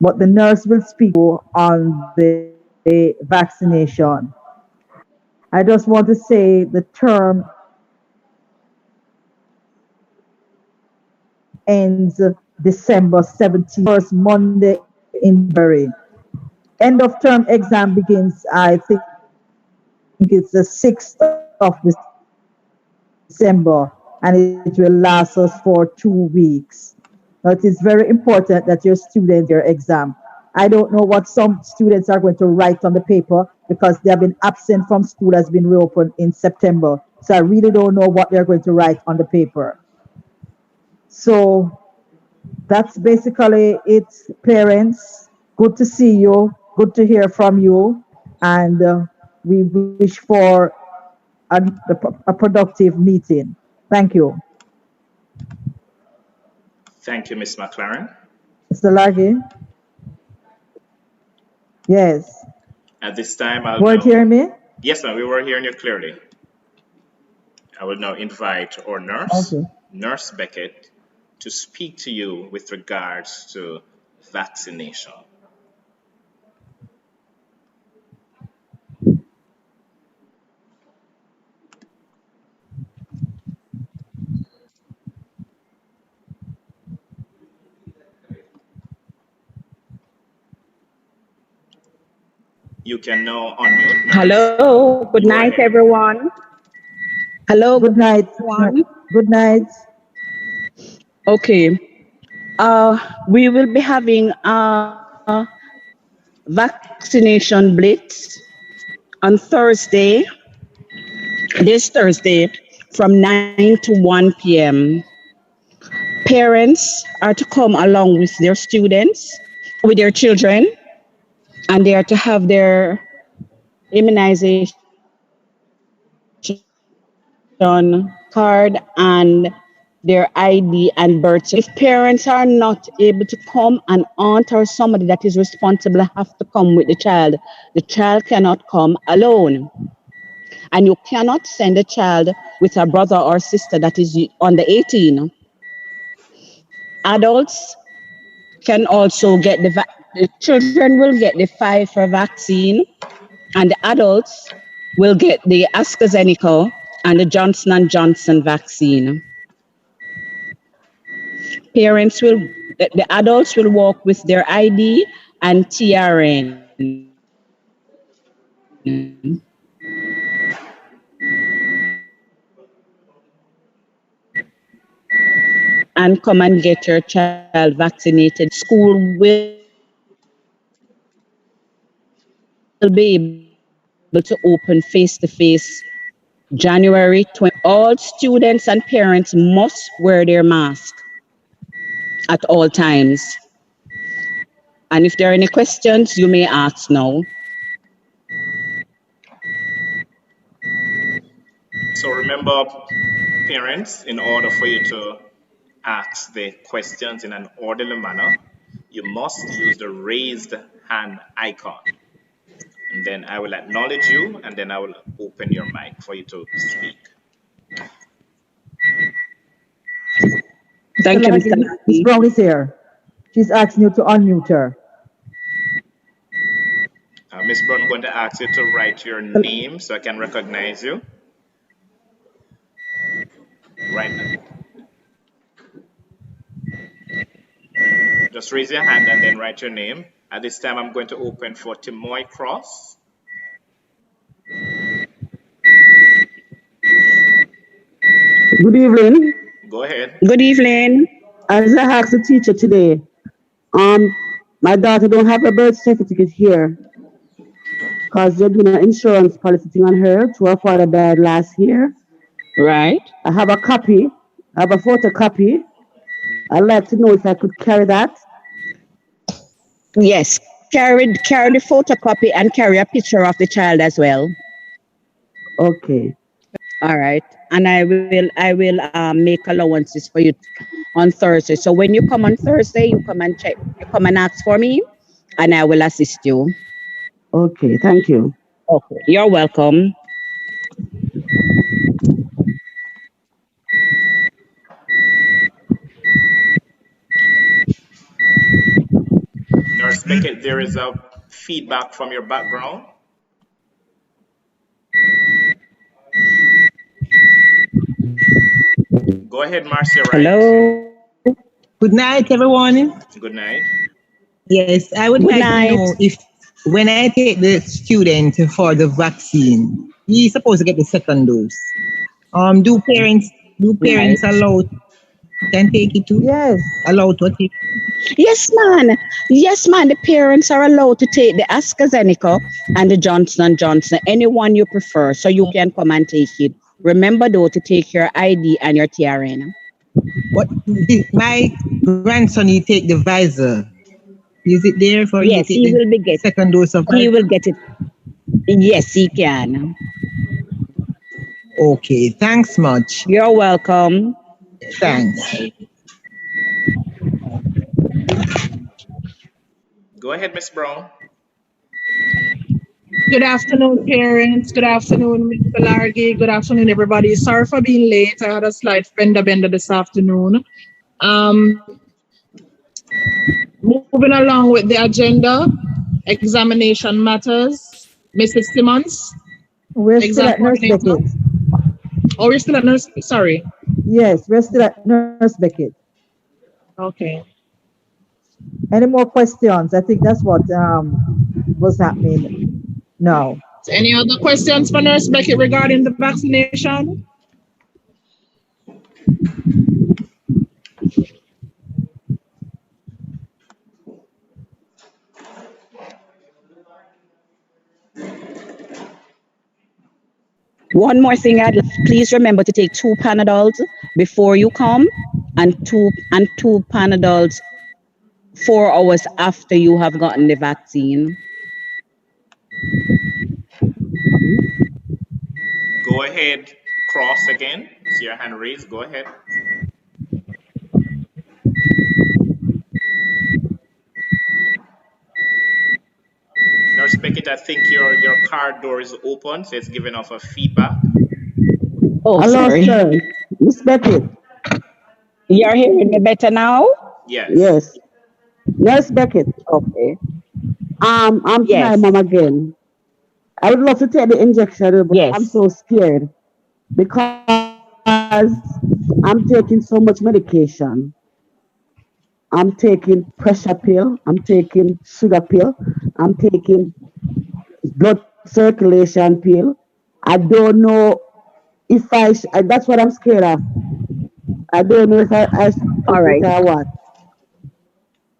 but the nurse will speak to you on the vaccination. I just want to say the term ends December 17th, first Monday in January. End of term exam begins, I think it's the 6th of December, and it will last us for 2 weeks. Now, it is very important that your students get their exam. I don't know what some students are going to write on the paper because they have been absent from school has been reopened in September. So I really don't know what they're going to write on the paper. So that's basically it, parents. Good to see you. Good to hear from you. And we wish for a, a productive meeting. Thank you. Thank you, Miss McLaren. Mr. Laggy? Yes. At this time, I'll Were you now. hearing me? Yes, ma'am, we were hearing you clearly. I will now invite our nurse, Okay. Nurse Beckett, to speak to you with regards to vaccination. You can now unmute, nurse. Hello, good Go night, ahead. everyone. Hello, good Good night, night. everyone. Good night. Okay, we will be having a vaccination blitz on Thursday, this Thursday, from 9 to 1 p.m. Parents are to come along with their students, with their children, and they are to have their immunization card and their ID and birth certificate. If parents are not able to come, an aunt or somebody that is responsible have to come with the child. The child cannot come alone. And you cannot send a child with a brother or sister that is under 18. Adults can also get the children will get the Pfizer vaccine, and the adults will get the AstraZeneca and the Johnson and Johnson vaccine. Parents will, the adults will walk with their ID and TRN and come and get your child vaccinated. School will be able to open January 20. All students and parents must wear their mask at all times. And if there are any questions, you may ask now. So remember, parents, in order for you to ask the questions in an orderly manner, you must use the raised hand icon. And then I will acknowledge you, and then I will open your mic for you to speak. Mr. Thank you, Mr. Laggy, Miss Larky. Brown is here. She's asking you to unmute her. Miss Brown, I'm going to ask you to write your name so I can recognize you. Right now. Just raise your hand and then write your name. At this time, I'm going to open for Timoy Cross. Good evening. Go ahead. Good evening. As I asked the teacher today, um, my daughter don't have a birth certificate here because they're doing an insurance policy thing on her. Her father died last year. Right. I have a copy. I have a photocopy. I'd like to know if I could carry that. Yes. Carry the photocopy and carry a picture of the child as well. Okay. All right. And I will make allowances for you on Thursday. So when you come on Thursday, you come and check. You come and ask for me, and I will assist you. Okay. Thank you. Okay. You're welcome. Nurse Beckett, there is a feedback from your background. Go ahead, Marcia Wright. Hello. Good night, everyone. Good night. Yes, I would Good like to night. know if when I take the student for the vaccine, he's supposed to get the second dose. Do parents Right. allow can take it too? Yes. Allow to take? Yes, man. Yes, man. The parents are allowed to take the AstraZeneca and the Johnson and Johnson, anyone you prefer, so you can come and take it. Remember, though, to take your ID and your TRN. What my grandson he take the visor. Is it there for you to Yes, take he the will be get. second dose of He will visor? get it. Yes, he can. Okay, thanks much. You're welcome. Thanks. Go ahead, Miss Brown. Good afternoon, parents. Good afternoon, Mr. Largy. Good afternoon, everybody. Sorry for being late. I had a slight fender bender this afternoon. Um, Moving along with the agenda, examination matters. Mrs. Simmons, We're still exam at Nurse coordinator. Beckett. Oh, you're still at nurse. Sorry. Yes, we're still at Nurse Beckett. Okay. Any more questions? I think that's what was happening now. Any other questions for Nurse Beckett regarding the vaccination? One more thing, please remember to take 2 Panadols before you come, and two Panadols 4 hours after you have gotten the vaccine. Go ahead, Cross again. See your hand raised. Go ahead. Nurse Beckett, I think your car door is open, so it's giving off a feedback. Oh, I lost sorry. her. Miss Beckett. You're hearing me better now? Yes. Yes. Nurse Beckett. Okay. I'm tonight, Yes. mom again. I would love to take the injection, but I'm Yes. so scared because I'm taking so much medication. I'm taking pressure pill. I'm taking sugar pill. I'm taking blood circulation pill. I don't know if that's what I'm scared of. I don't know if I should All take it right. or what.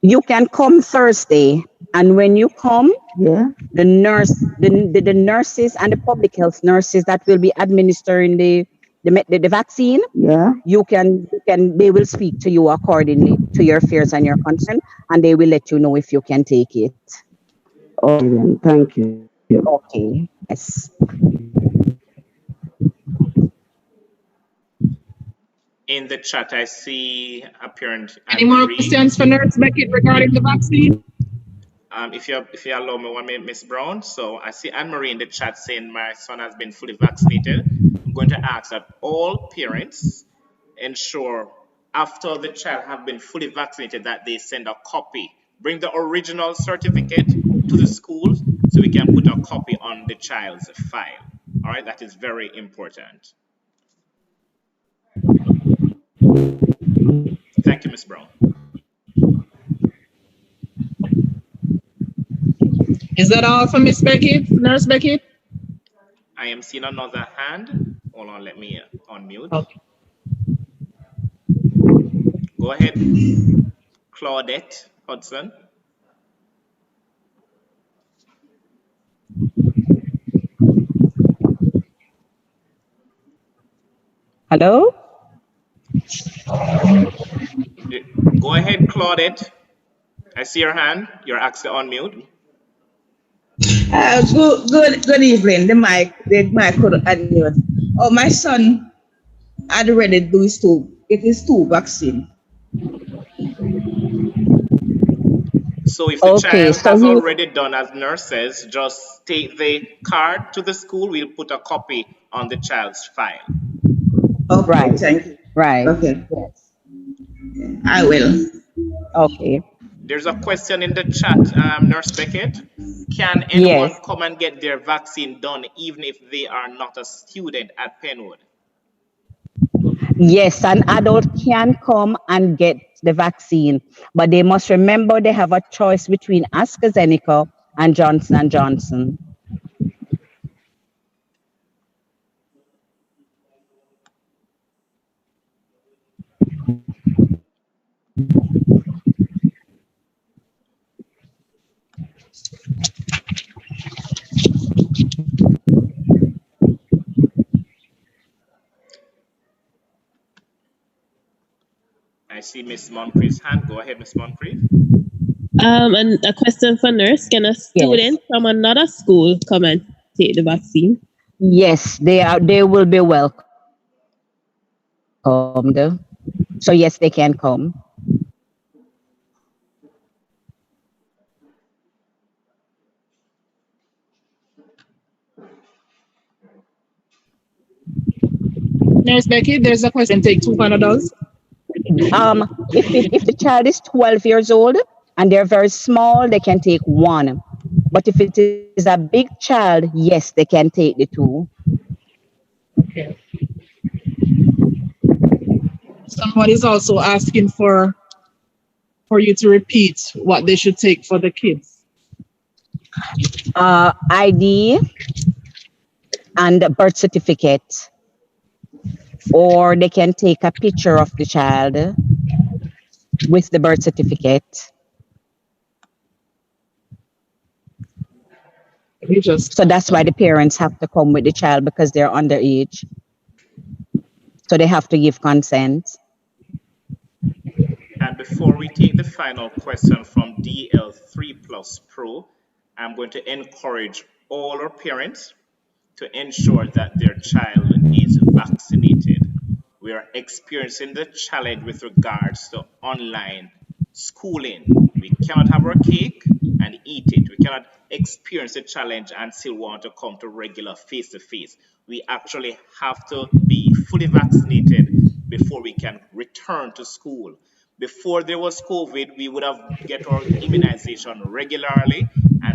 You can come Thursday, and when you come, Yeah. the nurses and the public health nurses that will be administering the vaccine, Yeah. they will speak to you accordingly to your fears and your concern, and they will let you know if you can take it. Okay then. Thank you. Okay. Yes. In the chat, I see apparent Any Anne more Marie. questions for Nurse Beckett regarding the vaccine? If you allow me 1 minute, Miss Brown. So I see Anne Marie in the chat saying my son has been fully vaccinated. I'm going to ask that all parents ensure after the child have been fully vaccinated that they send a copy. Bring the original certificate to the school so we can put a copy on the child's file. All right, that is very important. Thank you, Miss Brown. Is that all for Miss Beckett, Nurse Beckett? I am seeing another hand. Hold on, let me unmute. Okay. Go ahead, Claudette Hudson. Hello? Go ahead, Claudette. I see your hand. You're actually on mute. Good evening. The mic couldn't unmute. Oh, my son had already get his two vaccine. So if the Okay. child So has he already done as nurse says, just take the card to the school. We'll put a copy on the child's file. Okay, right. thank you. Right. Okay, Yes. I will. Okay. There's a question in the chat, Nurse Beckett. Can anyone Yes. come and get their vaccine done even if they are not a student at Penwood? Yes, an adult can come and get the vaccine, but they must remember they have a choice between AstraZeneca and Johnson and Johnson. I see Miss Moncrief's hand. Go ahead, Miss Moncrief. And a question for nurse: can a Yes. student from another school come and take the vaccine? Yes, they will be welcomed. So yes, they can come. Nurse Becky, there's a question. Take two Panadols. If the child is 12 years old and they're very small, they can take one. But if it is a big child, yes, they can take the two. Okay. Somebody's also asking for you to repeat what they should take for the kids. ID and a birth certificate, or they can take a picture of the child with the birth certificate. So that's why the parents have to come with the child because they're underage. So they have to give consent. And before we take the final question from DL3 Plus Pro, I'm going to encourage all our parents to ensure that their child is vaccinated. We are experiencing the challenge with regards to online schooling. We cannot have our cake and eat it. We cannot experience the challenge and still want to come to regular face to face. We actually have to be fully vaccinated before we can return to school. Before there was COVID, we would have get our immunization regularly.